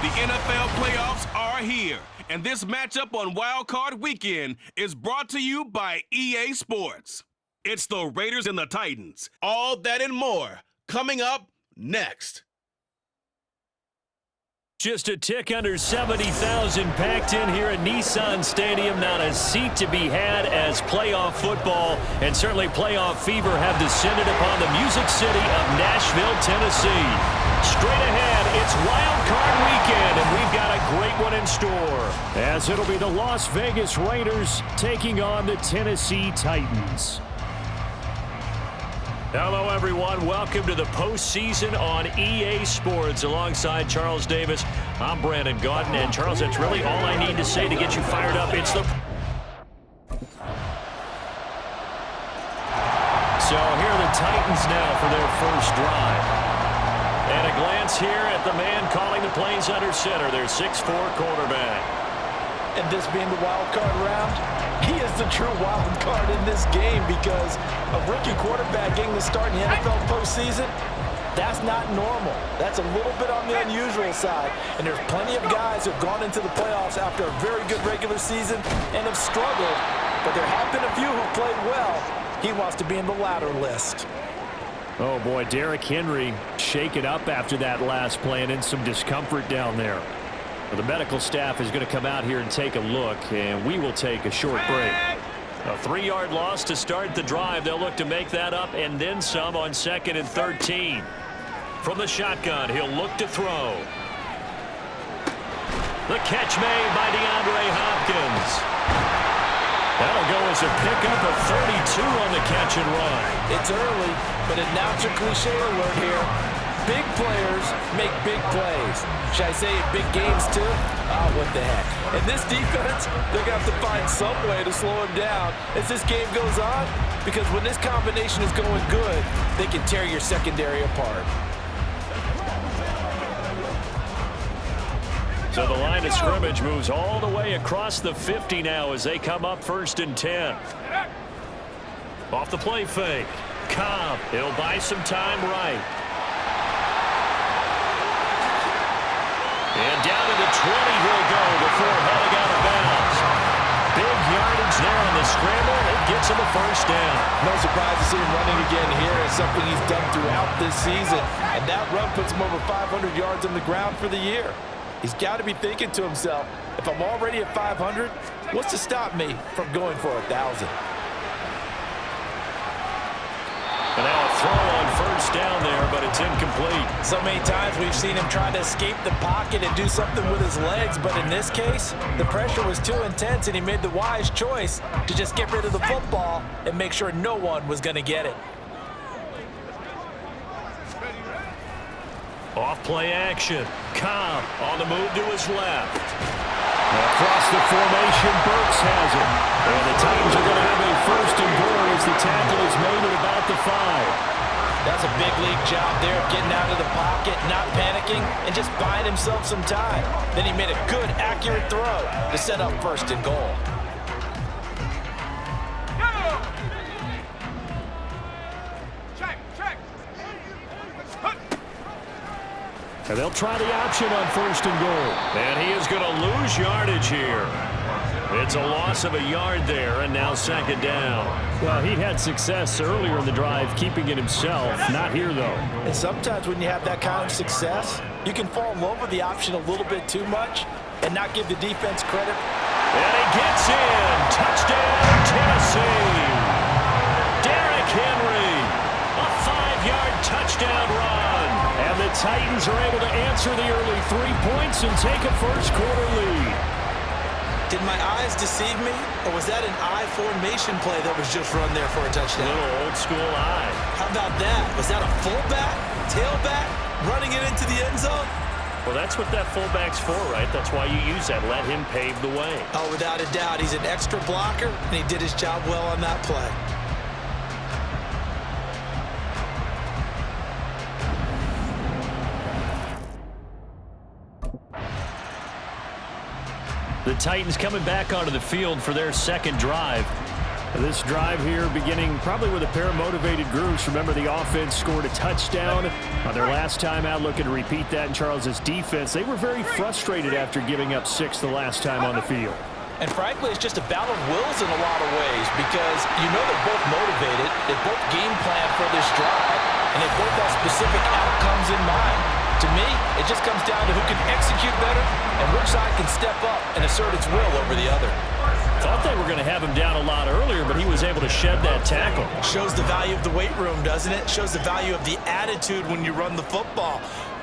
The NFL playoffs are here, and this matchup on Wild Card Weekend is brought to you by EA Sports. It's the Raiders and the Titans. All that and more coming up next. Just a tick under 70,000 packed in here at Nissan Stadium. Not a seat to be had as playoff football and certainly playoff fever have descended upon the music city of Nashville, Tennessee. Straight ahead, it's Wild Card Weekend, and we've got a great one in store, as it'll be the Las Vegas Raiders taking on the Tennessee Titans. Hello, everyone. Welcome to the postseason on EA Sports. Alongside Charles Davis, I'm Brandon Gaudin. And, Charles, that's really all I need to say to get you fired up. It's the... So here are the Titans now for their first drive. And a glance here at the man calling the plays under center, their 6'4 quarterback. And this being the wild card round, he is the true wild card in this game because a rookie quarterback getting the start in the NFL postseason, that's not normal. That's a little bit on the unusual side. And there's plenty of guys who have gone into the playoffs after a very good regular season and have struggled. But there have been a few who played well. He wants to be in the latter list. Oh, boy, Derrick Henry shaken up after that last play and in some discomfort down there. Well, the medical staff is going to come out here and take a look, and we will take a short break. A 3-yard loss to start the drive. They'll look to make that up and then some on 2nd and 13. From the shotgun, he'll look to throw. The catch made by DeAndre Hopkins. That'll go as a pickup of 32 on the catch and run. It's early, but announcer cliche alert here. Big players make big plays. Should I say in big games too? Oh, what the heck. In this defense, they're going to have to find some way to slow him down as this game goes on, because when this combination is going good, they can tear your secondary apart. So the line of scrimmage moves all the way across the 50 now as they come up 1st and 10. Off the play fake. Cobb, he'll buy some time right. And down to the 20 he'll go before heading out of bounds. Big yardage there on the scramble. It gets him a first down. No surprise to see him running again here. It's something he's done throughout this season. And that run puts him over 500 yards on the ground for the year. He's got to be thinking to himself, if I'm already at 500, what's to stop me from going for 1,000? And now a throw on first down there, but it's incomplete. So many times we've seen him try to escape the pocket and do something with his legs, but in this case, the pressure was too intense and he made the wise choice to just get rid of the football and make sure no one was going to get it. Off play action. Cobb on the move to his left. Across the formation, Burks has it. And the Titans are going to have a 1st and goal as the tackle is made at about the 5. That's a big league job there of getting out of the pocket, not panicking, and just buying himself some time. Then he made a good, accurate throw to set up 1st and goal. And they'll try the option on 1st and goal. And he is going to lose yardage here. It's a loss of a yard there, and now 2nd down. Well, he had success earlier in the drive keeping it himself. Not here, though. And sometimes when you have that kind of success, you can fall in love with the option a little bit too much and not give the defense credit. And he gets in. Touchdown, Tennessee. Derrick Henry. A 5-yard touchdown run. And the Titans are able to answer the early 3 points and take a first-quarter lead. Did my eyes deceive me, or was that an I formation play that was just run there for a touchdown? A little old-school eye. How about that? Was that a fullback, tailback, running it into the end zone? Well, that's what that fullback's for, right? That's why you use that. Let him pave the way. Oh, without a doubt. He's an extra blocker, and he did his job well on that play. The Titans coming back onto the field for their second drive. This drive here beginning probably with a pair of motivated groups. Remember, the offense scored a touchdown on their last time out, looking to repeat that in Charles's defense. They were very frustrated after giving up 6 the last time on the field. And frankly, it's just a battle of wills in a lot of ways because you know they're both motivated, they both game plan for this drive, and they both have specific outcomes in mind. To me, it just comes down to who can execute better and which side can step up and assert its will over the other. Thought they were going to have him down a lot earlier, but he was able to shed that tackle. Shows the value of the weight room, doesn't it? Shows the value of the attitude when you run the football.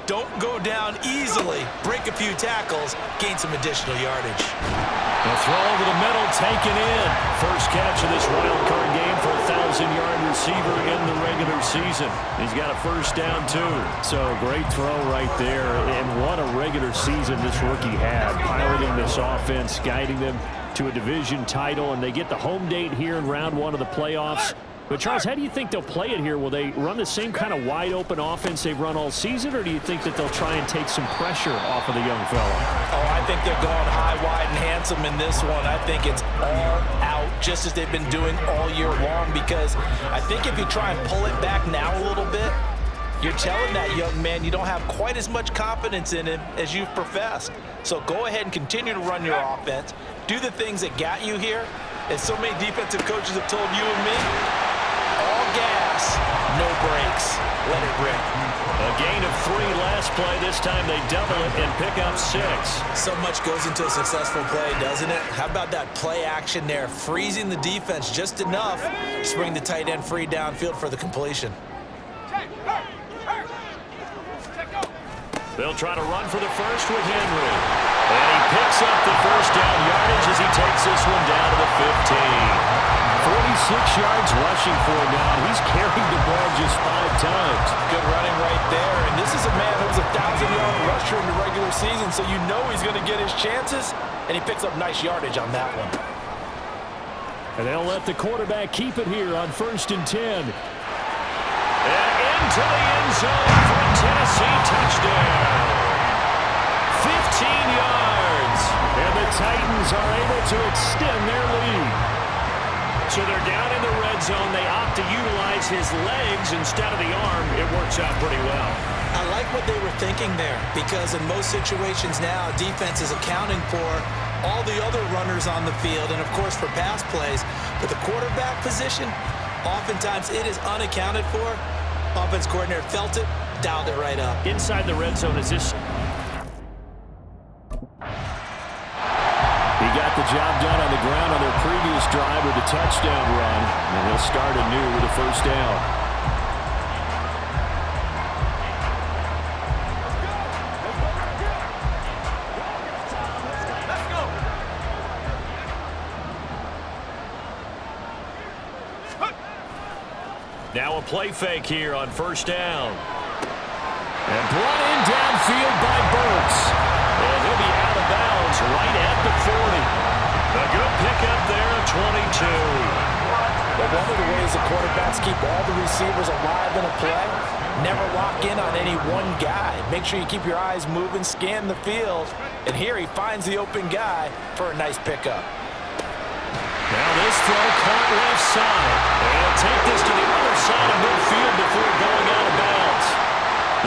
Don't go down easily. Break a few tackles, gain some additional yardage. The throw over the middle, taken in. First catch of this wild card game for a 1,000-yard receiver in the regular season. He's got a first down, too. So great throw right there. And what a regular season this rookie had. Piloting this offense, guiding them to a division title, and they get the home date here in round 1 of the playoffs. But, Charles, how do you think they'll play it here? Will they run the same kind of wide-open offense they've run all season, or do you think that they'll try and take some pressure off of the young fella? Oh, I think they're going high, wide, and handsome in this one. I think it's all out, just as they've been doing all year long, because I think if you try and pull it back now a little bit, you're telling that young man you don't have quite as much confidence in him as you've professed. So go ahead and continue to run your offense. Do the things that got you here. As so many defensive coaches have told you and me, all gas, no brakes. Let it rip. A gain of 3 last play. This time they double it and pick up 6. So much goes into a successful play, doesn't it? How about that play action there, freezing the defense just enough to bring the tight end free downfield for the completion. They'll try to run for the first with Henry. And he picks up the first down yardage as he takes this one down to the 15. 46 yards rushing for him now. He's carried the ball just 5 times. Good running right there. And this is a man who's a 1,000-yard rusher in the regular season, so you know he's going to get his chances, and he picks up nice yardage on that one. And they'll let the quarterback keep it here on 1st and 10. And into the end zone for a Tennessee touchdown. 15 yards. And the Titans are able to extend their lead. So they're down in the red zone. They opt to utilize his legs instead of the arm. It works out pretty well. I like what they were thinking there, because in most situations now, defense is accounting for all the other runners on the field and, of course, for pass plays. But the quarterback position, oftentimes it is unaccounted for. Offense coordinator felt it, dialed it right up. Inside the red zone, is this... He got the job done on the ground on their previous drive with a touchdown run, and he'll start anew with a first down. Now a play fake here on first down. And brought in downfield by Burks. And he'll be out of bounds right at the 40. A good pickup there of 22. But one of the ways the quarterbacks keep all the receivers alive in a play, never lock in on any one guy. Make sure you keep your eyes moving, scan the field. And here he finds the open guy for a nice pickup. Now this throw caught left side. They'll take this to the other side of midfield before going out of bounds.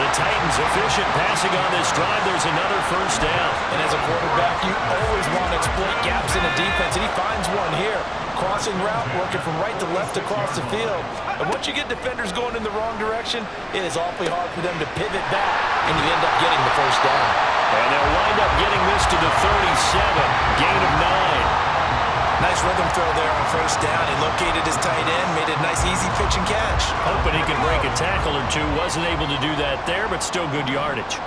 The Titans efficient passing on this drive. There's another first down. And as a quarterback, you always want to exploit gaps in the defense, and he finds one here. Crossing route, working from right to left across the field. And once you get defenders going in the wrong direction, it is awfully hard for them to pivot back, and you end up getting the first down. And they'll wind up getting this to the 37. Gain of 9. Nice rhythm throw there on first down. He located his tight end, made a nice easy pitch and catch. Hoping he could break a tackle or two. Wasn't able to do that there, but still good yardage.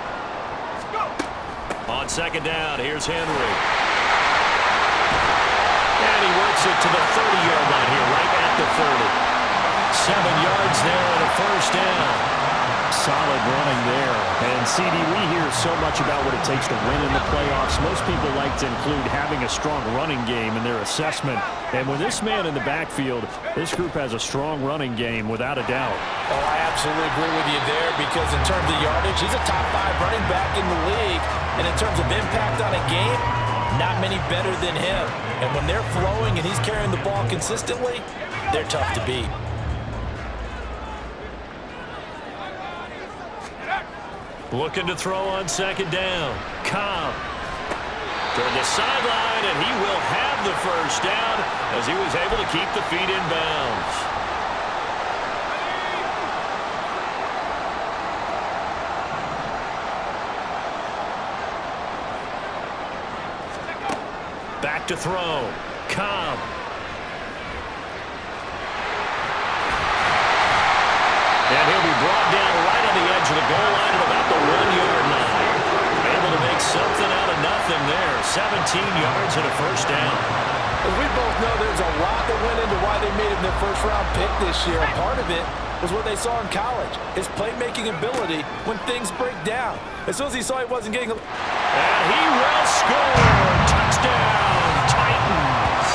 On second down, here's Henry. And he works it to the 30-yard line here, right at the 30. 7 yards there and a first down. Solid running there. And, CD, we hear so much about what it takes to win in the playoffs. Most people like to include having a strong running game in their assessment. And with this man in the backfield, this group has a strong running game without a doubt. Oh, I absolutely agree with you there, because in terms of yardage, he's a top 5 running back in the league. And in terms of impact on a game, not many better than him. And when they're flowing and he's carrying the ball consistently, they're tough to beat. Looking to throw on second down. Cobb toward the sideline, and he will have the first down as he was able to keep the feet in bounds. Back to throw. Cobb. And he'll be brought down right on the edge of the goal line at about the 1-yard line. Able to make something out of nothing there. 17 yards and a first down. As we both know, there's a lot that went into why they made him their first-round pick this year. Part of it was what they saw in college, his playmaking ability when things break down. As soon as he saw he wasn't getting... And he will score! Touchdown, Titans!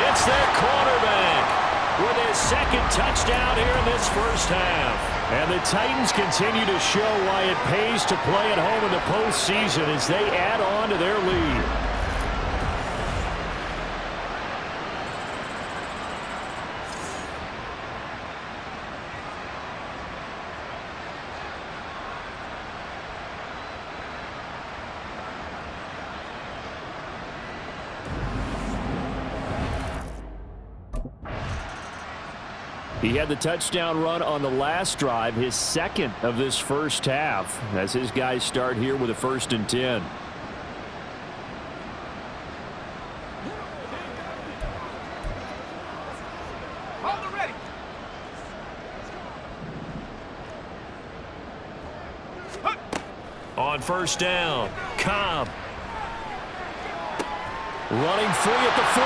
It's their quarterback with his second touchdown here in this first half. And the Titans continue to show why it pays to play at home in the postseason as they add on to their lead. He had the touchdown run on the last drive, his second of this first half, as his guys start here with a 1st and 10. On first down, Cobb. Running free at the 45.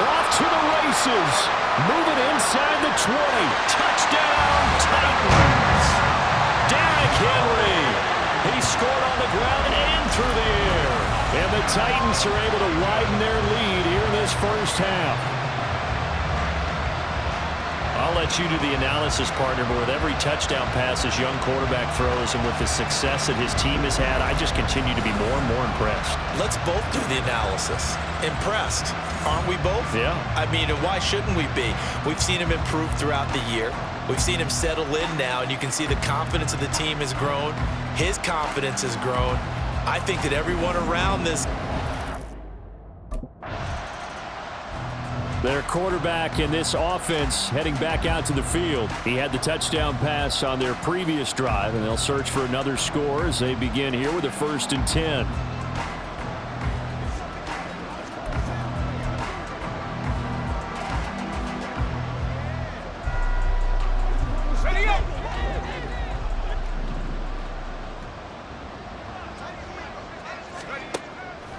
Off to the races. Moving inside the 20. Touchdown, Titans. Derrick Henry. He scored on the ground and through the air. And the Titans are able to widen their lead here in this first half. I'll let you do the analysis, partner, but with every touchdown pass this young quarterback throws and with the success that his team has had, I just continue to be more and more impressed. Let's both do the analysis. Impressed. Aren't we both? Yeah. I mean, and why shouldn't we be? We've seen him improve throughout the year. We've seen him settle in now, and you can see the confidence of the team has grown. His confidence has grown. I think that everyone around this... Their quarterback in this offense heading back out to the field. He had the touchdown pass on their previous drive, and they'll search for another score as they begin here with a 1st and 10.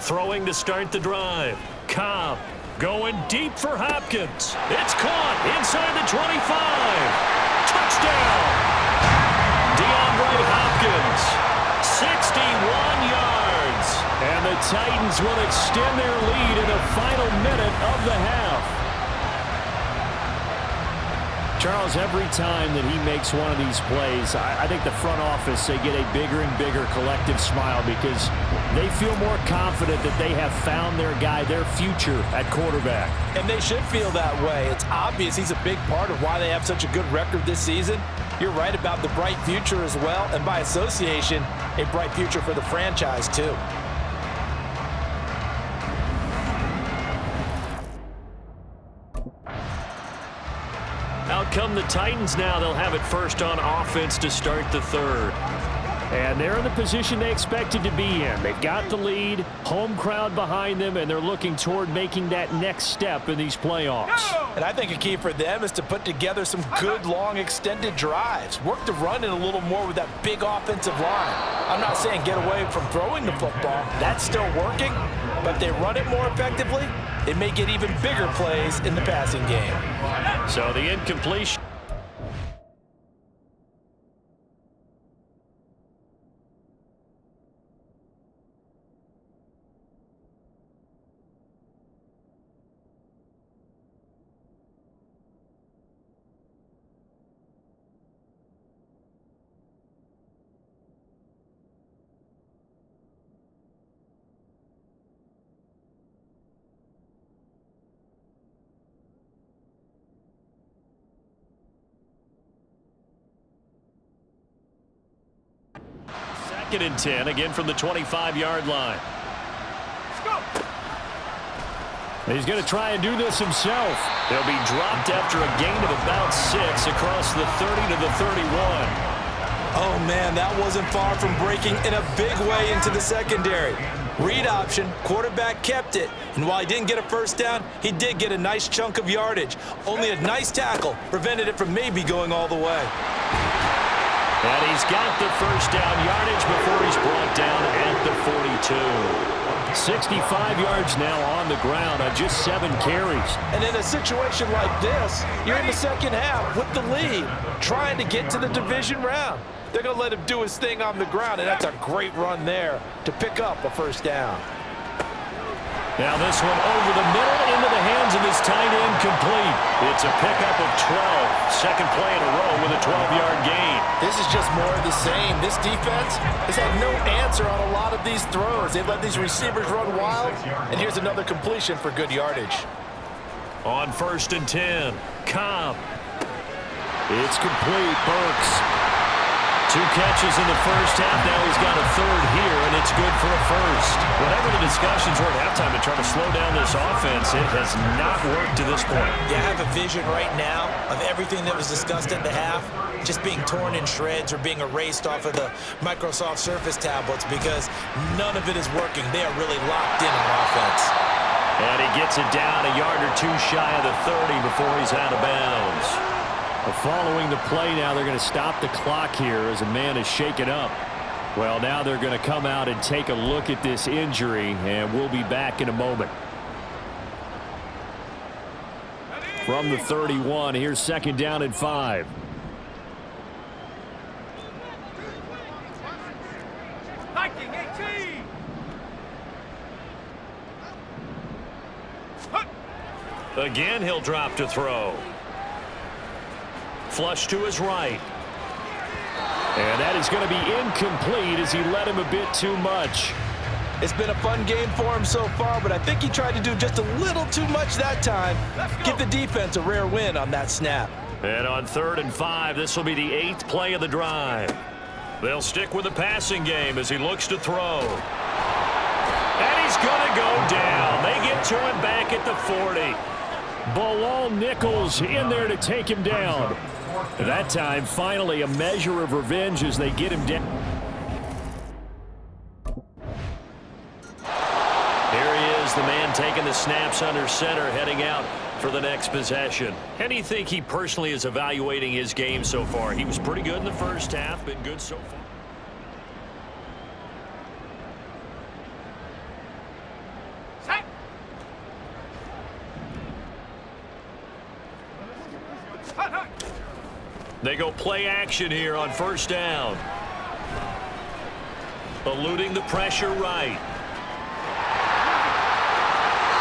Throwing to start the drive. Cobb. Going deep for Hopkins. It's caught inside the 25. Touchdown. DeAndre Hopkins. 61 yards. And the Titans will extend their lead in the final minute of the half. Charles, every time that he makes one of these plays, I think the front office, they get a bigger and bigger collective smile because they feel more confident that they have found their guy, their future at quarterback. And they should feel that way. It's obvious he's a big part of why they have such a good record this season. You're right about the bright future as well, and by association, a bright future for the franchise too. Out come the Titans now. They'll have it first on offense to start the third. And they're in the position they expected to be in. They've got the lead, home crowd behind them, and they're looking toward making that next step in these playoffs. And I think a key for them is to put together some good, long, extended drives. Work the run in a little more with that big offensive line. I'm not saying get away from throwing the football. That's still working. But if they run it more effectively, it may get even bigger plays in the passing game. So the incompletion. 2nd and 10, again from the 25-yard line. He's going to try and do this himself. They'll be dropped after a gain of about 6 across the 30 to the 31. Oh, man, that wasn't far from breaking in a big way into the secondary. Read option, quarterback kept it, and while he didn't get a first down, he did get a nice chunk of yardage. Only a nice tackle prevented it from maybe going all the way. And he's got the first down yardage before he's brought down at the 42. 65 yards now on the ground on just 7 carries. And in a situation like this, you're in the second half with the lead, trying to get to the division round. They're going to let him do his thing on the ground, and that's a great run there to pick up a first down. Now this one over the middle into the hands of his tight end, complete. It's a pickup of 12. Second play in a row with a 12-yard gain. This is just more of the same. This defense has had no answer on a lot of these throws. They've let these receivers run wild, and here's another completion for good yardage. On 1st and 10, Cobb. It's complete, Burks. 2 catches in the first half. Now he's got a 3rd here, and it's good for a first. Whatever the discussions were at halftime to try to slow down this offense, it has not worked to this point. Yeah, I have a vision right now of everything that was discussed at the half just being torn in shreds or being erased off of the Microsoft Surface tablets because none of it is working. They are really locked in on offense. And he gets it down a yard or 2 shy of the 30 before he's out of bounds. Following the play now, they're going to stop the clock here as a man is shaken up. Well, now they're going to come out and take a look at this injury, and we'll be back in a moment. From the 31, here's 2nd down and 5. Again, he'll drop to throw. Flush to his right. And that is going to be incomplete as he led him a bit too much. It's been a fun game for him so far, but I think he tried to do just a little too much that time. Give the defense a rare win on that snap. And on 3rd and 5, this will be the 8th play of the drive. They'll stick with the passing game as he looks to throw. And he's going to go down. They get to him back at the 40. Bilal Nichols in there to take him down. That time, finally, a measure of revenge as they get him down. Here he is, the man taking the snaps under center, heading out for the next possession. How do you think he personally is evaluating his game so far? He was pretty good in the first half, been good so far. They go play action here on 1st down. Eluding the pressure right.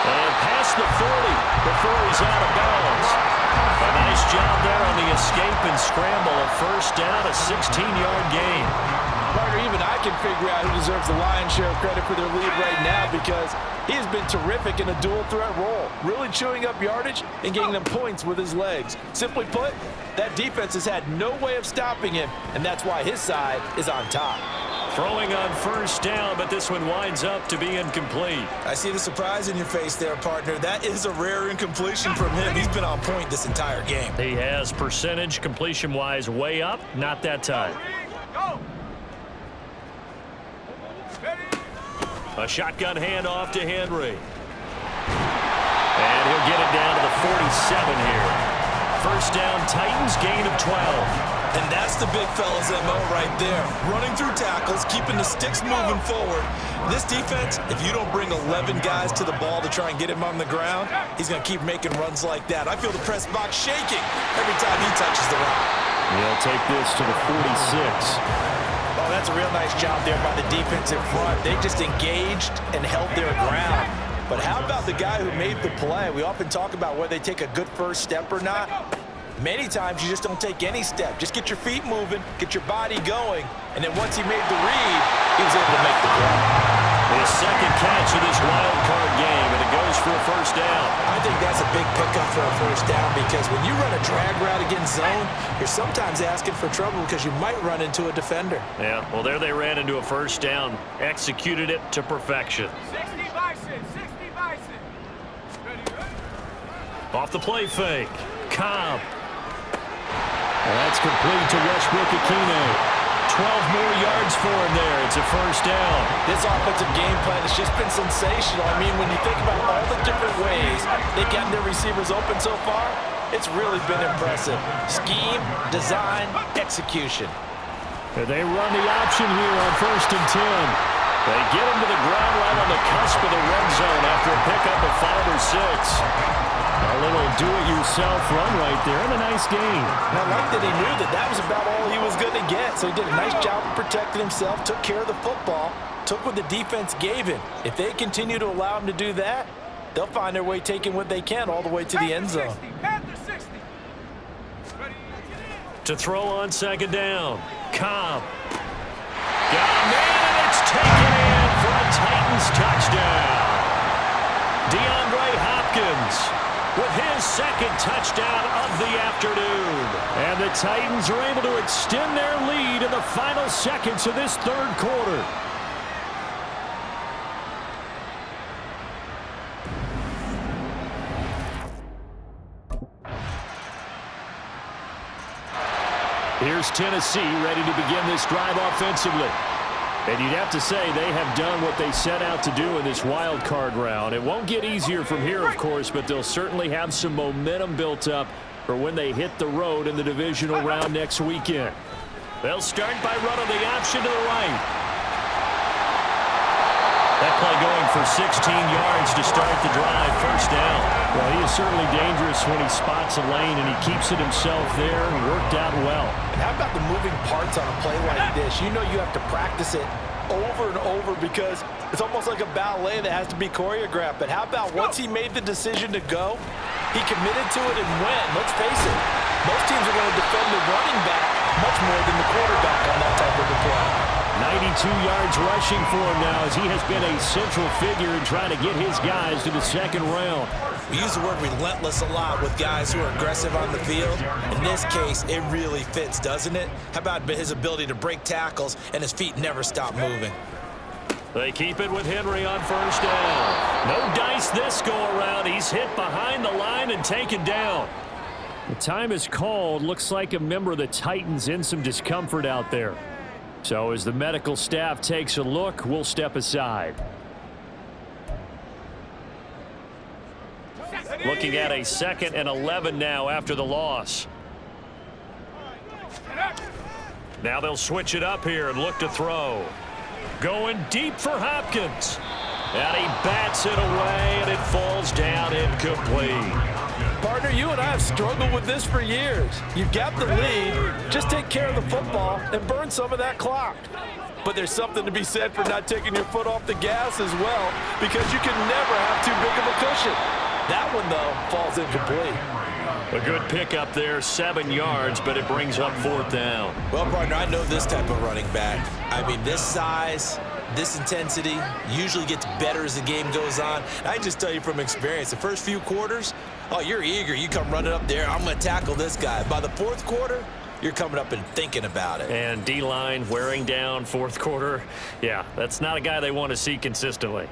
And past the 40 before he's out of bounds. A nice job there on the escape and scramble. A 1st down, a 16-yard gain. Partner, even I can figure out who deserves the lion's share of credit for their lead right now because he has been terrific in a dual threat role, really chewing up yardage and getting them points with his legs. Simply put, that defense has had no way of stopping him, and that's why his side is on top. Throwing on 1st down, but this one winds up to be incomplete. I see the surprise in your face there, partner. That is a rare incompletion from him. He's been on point this entire game. He has percentage completion-wise way up, not that time. A shotgun handoff to Henry. And he'll get it down to the 47 here. 1st down, Titans, gain of 12. And that's the big fella's MO right there. Running through tackles, keeping the sticks moving forward. This defense, if you don't bring 11 guys to the ball to try and get him on the ground, he's going to keep making runs like that. I feel the press box shaking every time he touches the rock. He'll take this to the 46. Oh, that's a real nice job there by the defensive front. They just engaged and held their ground. But how about the guy who made the play? We often talk about whether they take a good first step or not. Many times you just don't take any step. Just get your feet moving, get your body going, and then once he made the read, he was able to make the play. His 2nd catch of this wild card game, and it goes goes for a first down. I think that's a big pickup for a first down because when you run a drag route against zone, you're sometimes asking for trouble because you might run into a defender. Yeah, well, there they ran into a first down, executed it to perfection. 60 bison, 60 bison. Off the play fake. Cobb. And that's complete to Westbrook-Ikhine. 12 more yards for him there. It's a first down. This offensive game plan has just been sensational. I mean, when you think about all the different ways they've gotten their receivers open so far, it's really been impressive. Scheme, design, execution. And they run the option here on 1st and 10. They get him to the ground right on the cusp of the red zone after a pickup of 5 or 6. A little do-it-yourself run right there and a nice gain. And I like that he knew that that was about all he was going to get. So he did a nice job of protecting himself, took care of the football, took what the defense gave him. If they continue to allow him to do that, they'll find their way taking what they can all the way to the end zone. To throw on 2nd down. Cobb. Got a man, and it's taken in for a Titans touchdown. DeAndre Hopkins with his 2nd touchdown of the afternoon. And the Titans are able to extend their lead in the final seconds of this 3rd quarter. Here's Tennessee ready to begin this drive offensively. And you'd have to say they have done what they set out to do in this wild card round. It won't get easier from here, of course, but they'll certainly have some momentum built up for when they hit the road in the divisional round next weekend. They'll start by running the option to the right. That play going for 16 yards to start the drive, first down. Well, he is certainly dangerous when he spots a lane, and he keeps it himself there and worked out well. And how about the moving parts on a play like this? You know you have to practice it over and over because it's almost like a ballet that has to be choreographed. But how about once he made the decision to go, he committed to it and went. Let's face it, most teams are going to defend the running back much more than the quarterback on that type of a play. 92 yards rushing for him now as he has been a central figure in trying to get his guys to the 2nd round. We use the word relentless a lot with guys who are aggressive on the field. In this case, it really fits, doesn't it? How about his ability to break tackles and his feet never stop moving? They keep it with Henry on 1st down. No dice this go-around. He's hit behind the line and taken down. The time is called. Looks like a member of the Titans in some discomfort out there. So as the medical staff takes a look, we'll step aside. Looking at a 2nd and 11 now after the loss. Now they'll switch it up here and look to throw. Going deep for Hopkins. And he bats it away, and it falls down incomplete. Partner, you and I have struggled with this for years. You've got the lead. Just take care of the football and burn some of that clock. But there's something to be said for not taking your foot off the gas as well, because you can never have too big of a cushion. That one, though, falls incomplete. A good pickup there, 7 yards, but it brings up 4th down. Well, partner, I know this type of running back. I mean, this size, this intensity usually gets better as the game goes on. And I just tell you from experience, the first few quarters, oh, you're eager. You come running up there, I'm going to tackle this guy. By the 4th quarter, you're coming up and thinking about it. And D-line wearing down 4th quarter. Yeah, that's not a guy they want to see consistently.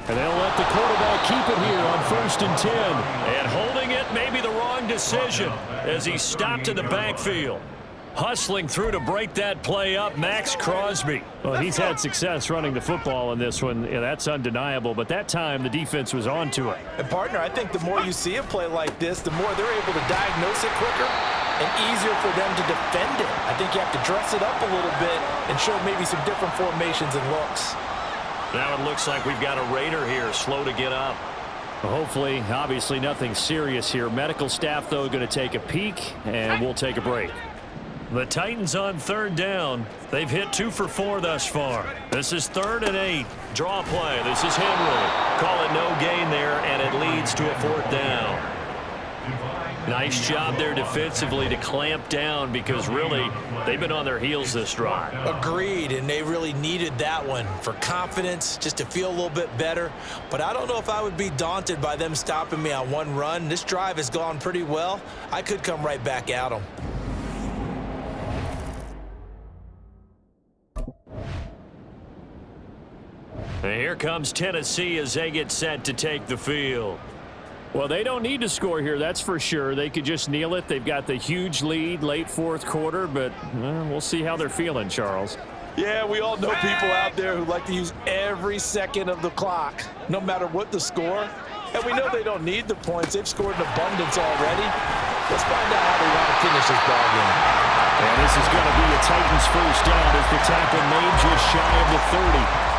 And they'll let the quarterback keep it here on 1st and 10. And holding it may be the wrong decision as he stopped in the backfield. Hustling through to break that play up, Max Crosby. Well, he's had success running the football in this one. Yeah, that's undeniable. But that time, the defense was on to it. And, partner, I think the more you see a play like this, the more they're able to diagnose it quicker and easier for them to defend it. I think you have to dress it up a little bit and show maybe some different formations and looks. Now it looks like we've got a Raider here, slow to get up. Hopefully, obviously nothing serious here. Medical staff, though, going to take a peek, and we'll take a break. The Titans on third down. They've hit 2 for 4 thus far. This is 3rd and 8. Draw play. This is Henry. Call it no gain there, and it leads to a 4th down. Nice job there defensively to clamp down because really they've been on their heels this drive. Agreed, and they really needed that one for confidence, just to feel a little bit better. But I don't know if I would be daunted by them stopping me on one run. This drive has gone pretty well. I could come right back at them. And here comes Tennessee as they get set to take the field. Well, they don't need to score here, that's for sure. They could just kneel it. They've got the huge lead late 4th quarter, but we'll see how they're feeling, Charles. Yeah, we all know people out there who like to use every second of the clock, no matter what the score. And we know they don't need the points. They've scored in abundance already. Let's find out how they want to finish this ball game. And this is going to be a Titans first down as the tackle made just shy of the 30.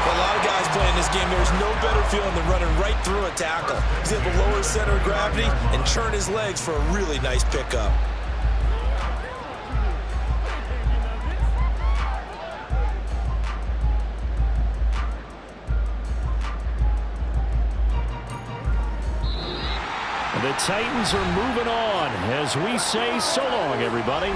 A lot of guys playing this game, there's no better feeling than running right through a tackle. He's able to lower his center of gravity and turn his legs for a really nice pickup. The Titans are moving on as we say so long, everybody.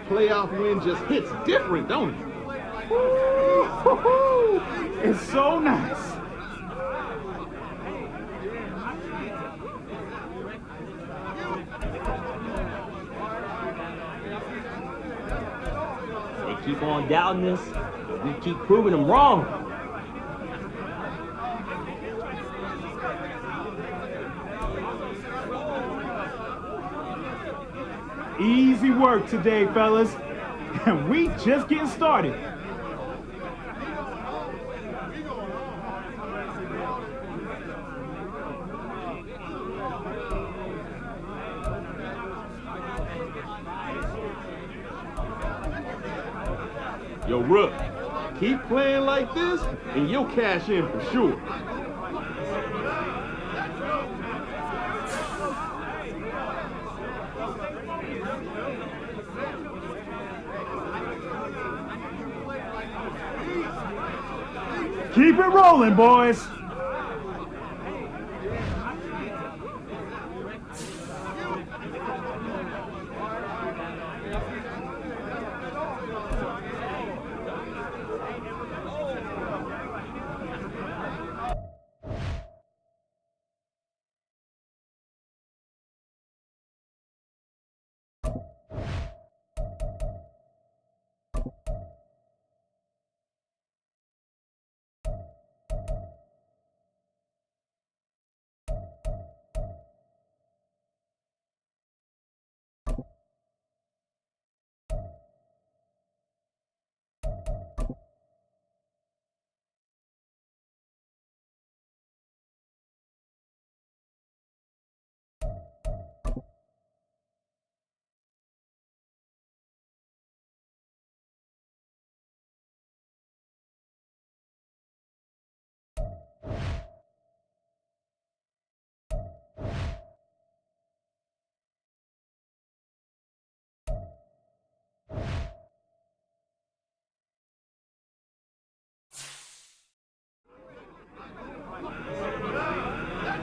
Playoff win just hits different, don't it? Woo-hoo-hoo. It's so nice. They keep on doubting us, we keep proving them wrong. Easy work today, fellas. And we just getting started. Yo, Rook, keep playing like this and you'll cash in for sure. Keep it rolling, boys.